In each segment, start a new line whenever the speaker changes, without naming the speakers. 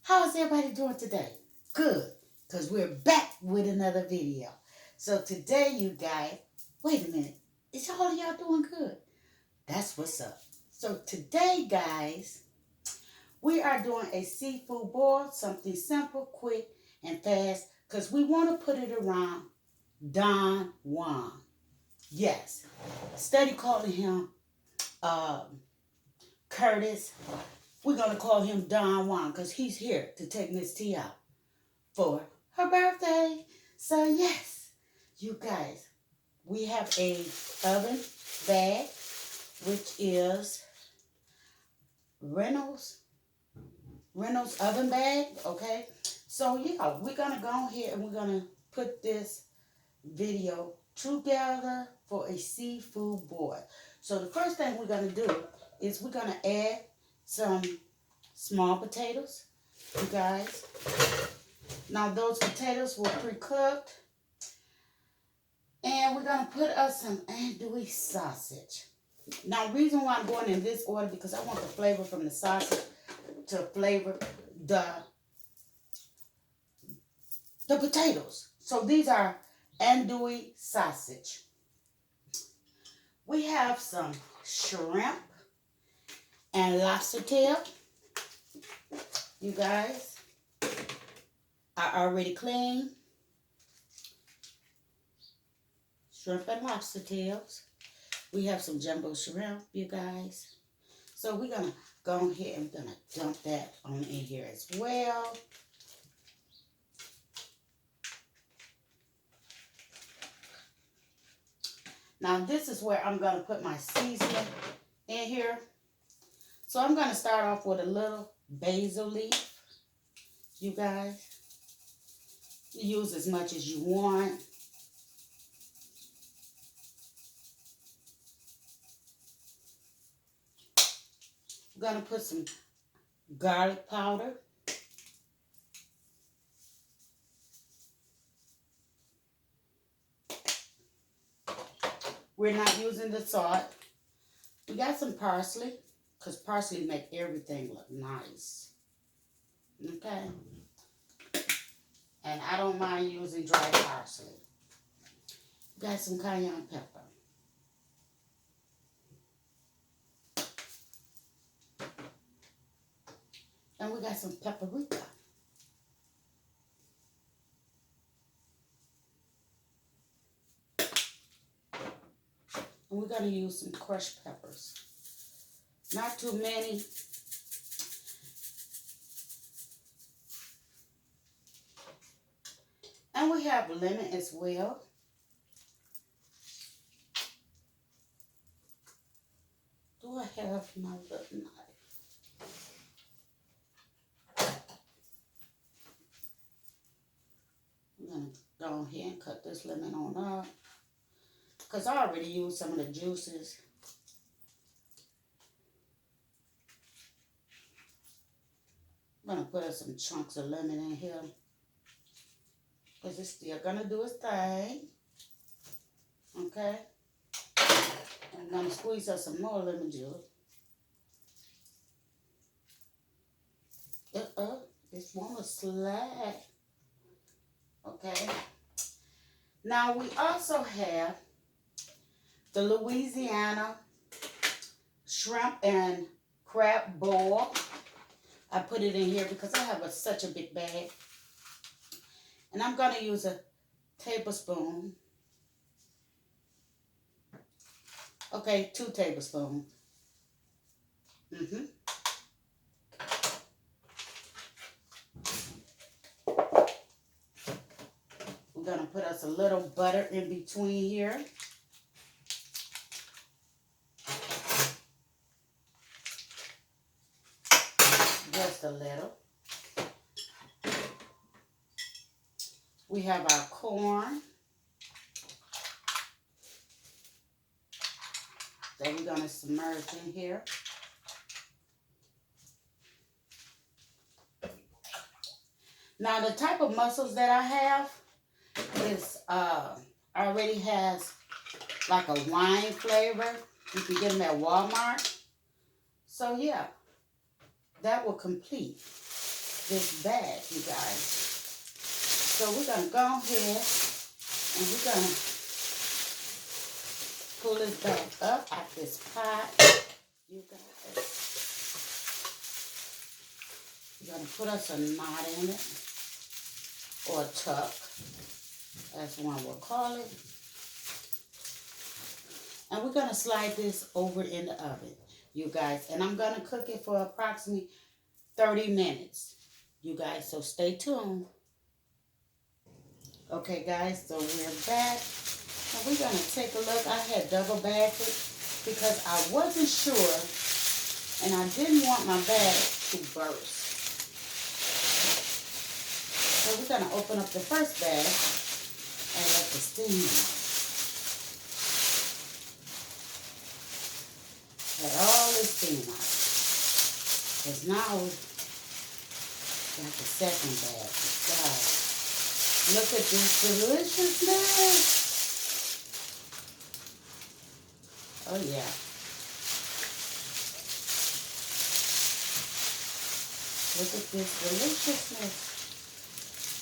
How is everybody doing today? Good, because we're back with another video. So today, you guys, wait a minute. Is all of y'all doing good? That's what's up. So today, guys, we are doing a seafood boil, something simple, quick, and fast, because we want to put it around Don Juan. Yes, study calling him Curtis. We're going to call him Don Juan because he's here to take Miss T out for her birthday. So, yes, you guys, we have a oven bag, which is Reynolds oven bag, okay? So, yeah, we're going to go ahead and we're going to put this video together for a seafood boil. So, the first thing we're going to do is we're going to add some small potatoes, you guys. Now those potatoes were pre-cooked. And we're going to put us some andouille sausage. Now the reason why I'm going in this order because I want the flavor from the sausage to flavor the potatoes. So these are andouille sausage. We have some shrimp and lobster tail. You guys, are already clean. Shrimp and lobster tails. We have some jumbo shrimp, you guys. So we're going to go ahead and we're going to dump that on in here as well. Now this is where I'm going to put my seasoning in here. So I'm going to start off with a little basil leaf, you guys. You use as much as you want. I'm going to put some garlic powder. We're not using the salt. We got some parsley, because parsley make everything look nice. Okay? And I don't mind using dry parsley. Got some cayenne pepper. And we got some paprika. And we're going to use some crushed peppers. Not too many. And we have lemon as well. Do I have my little knife? I'm going to go ahead and cut this lemon on up. Because I already used some of the juices. I'm going to put some chunks of lemon in here. Because it's still going to do its thing. Okay? I'm going to squeeze out some more lemon juice. This one will slide. Okay? Now we also have the Louisiana shrimp and crab boil. I put it in here because I have such a big bag. And I'm going to use a tablespoon. Okay, 2 tablespoons. We're going to put us a little butter in between here. Just a little. We have our corn that we're going to submerge in here. Now the type of mussels that I have is already has like a wine flavor. You can get them at Walmart. So yeah, that will complete this bag, you guys. So we're going to go ahead and we're going to pull this back up out this pot, you guys. We're going to put us a knot in it, or a tuck, as one will call it. And we're going to slide this over in the oven, you guys. And I'm going to cook it for approximately 30 minutes, you guys. So stay tuned. Okay, guys, so we're back. And we're going to take a look. I had double bagged it because I wasn't sure. And I didn't want my bag to burst. So we're going to open up the first bag and let the steam out. Let all this steam out. Because now we got the second bag. God, look at this deliciousness. Oh yeah. Look at this deliciousness.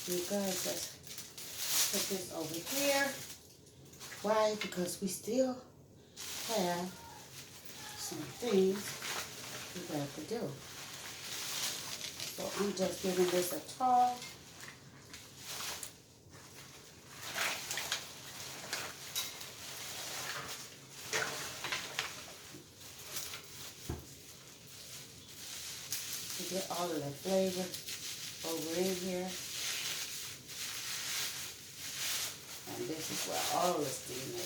You guys, let's put this over here. Why? Because we still have some things we got to do. So I'm just giving this a toss. To get all of the flavor over in here. And this is where all the steam is.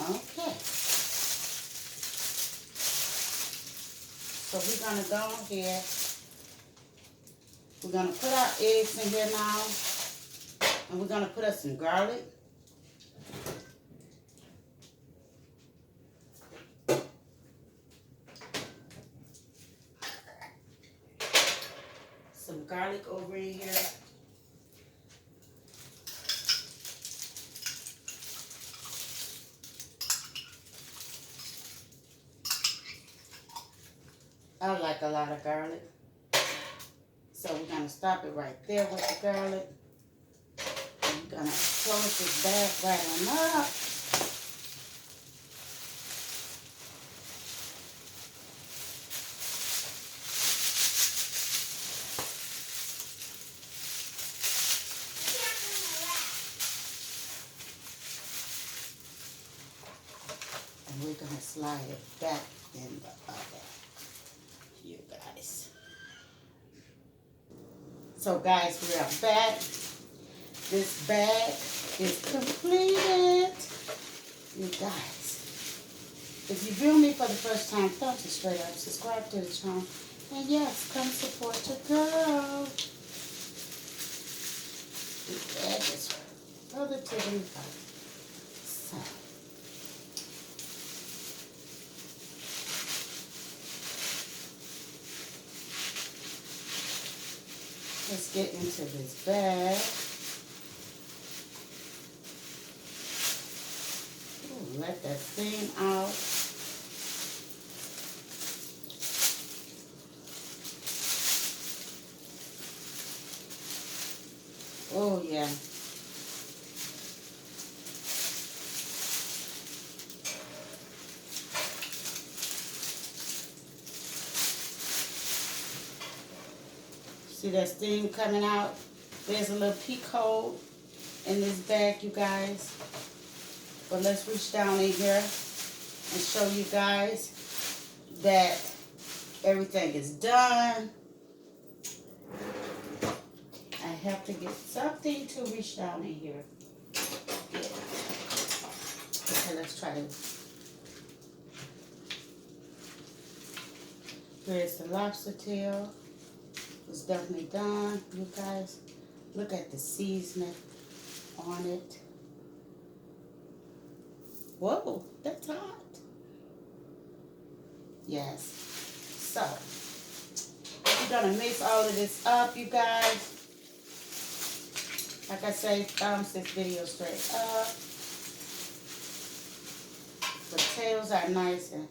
Okay. So we're going to go ahead. We're going to put our eggs in here now. And we're going to put us some garlic. Some garlic over in here. I like a lot of garlic. So we're going to stop it right there with the garlic. I'm going to close this bag right on up. And we're going to slide it back in the oven, you guys. So guys, we are back. This bag is completed, you guys. If you view me for the first time, thumbs it straight up, subscribe to the channel, and yes, come support your girl. The egg is relatively hot. So, let's get into this bag. Ooh, let that steam out. Oh yeah. See that steam coming out? There's a little peak hole in this bag, you guys. But let's reach down in here and show you guys that everything is done. I have to get something to reach down in here. Okay, let's try to. Here's the lobster tail. It's definitely done, you guys. Look at the seasoning on it. Whoa, that's hot. Yes. So, we're going to mix all of this up, you guys. Like I say, thumbs this video straight up. Potatoes are nice and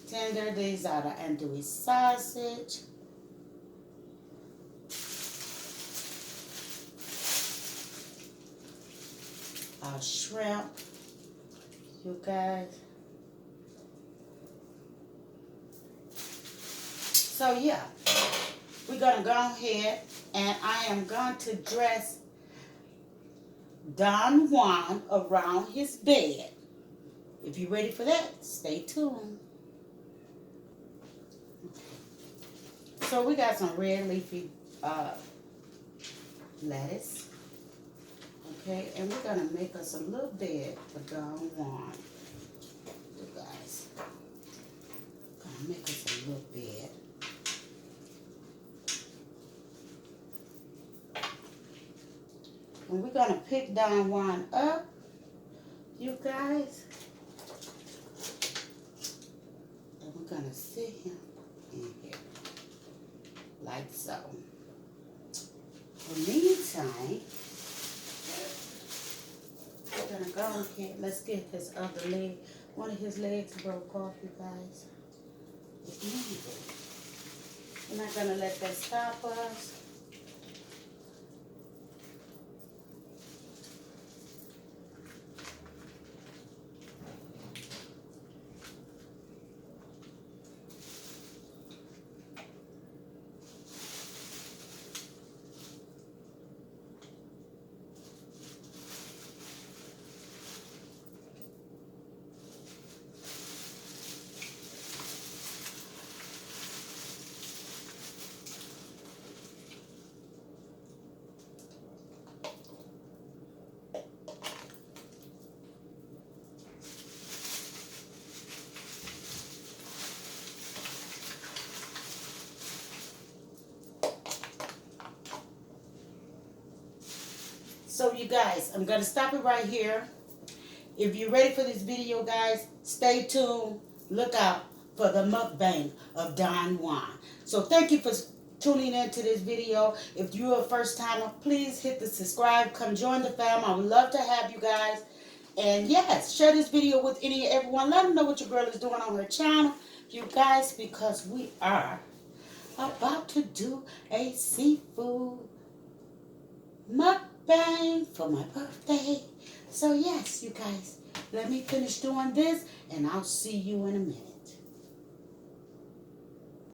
tender. These are the andouille sausage. Our shrimp, you guys. So yeah, we're gonna go ahead and I am going to dress Don Juan around his bed. If you're ready for that, stay tuned. So we got some red leafy lettuce. Okay, and we're gonna make us a little bed for Don Juan. You guys, gonna make us a little bed. And we're gonna pick Don Juan up, you guys, and we're gonna sit him in here, like so. In the meantime, we're gonna go ahead. Let's get his other leg. One of his legs broke off, you guys. We're not gonna let that stop us. So you guys, I'm going to stop it right here. If you're ready for this video, guys, stay tuned. Look out for the mukbang of Don Juan. So thank you for tuning in to this video. If you're a first timer, please hit the subscribe. Come join the fam. I would love to have you guys. And yes, share this video with any and everyone. Let them know what your girl is doing on her channel, you guys, because we are about to do a seafood mukbang for my birthday. So yes, you guys, let me finish doing this and I'll see you in a minute.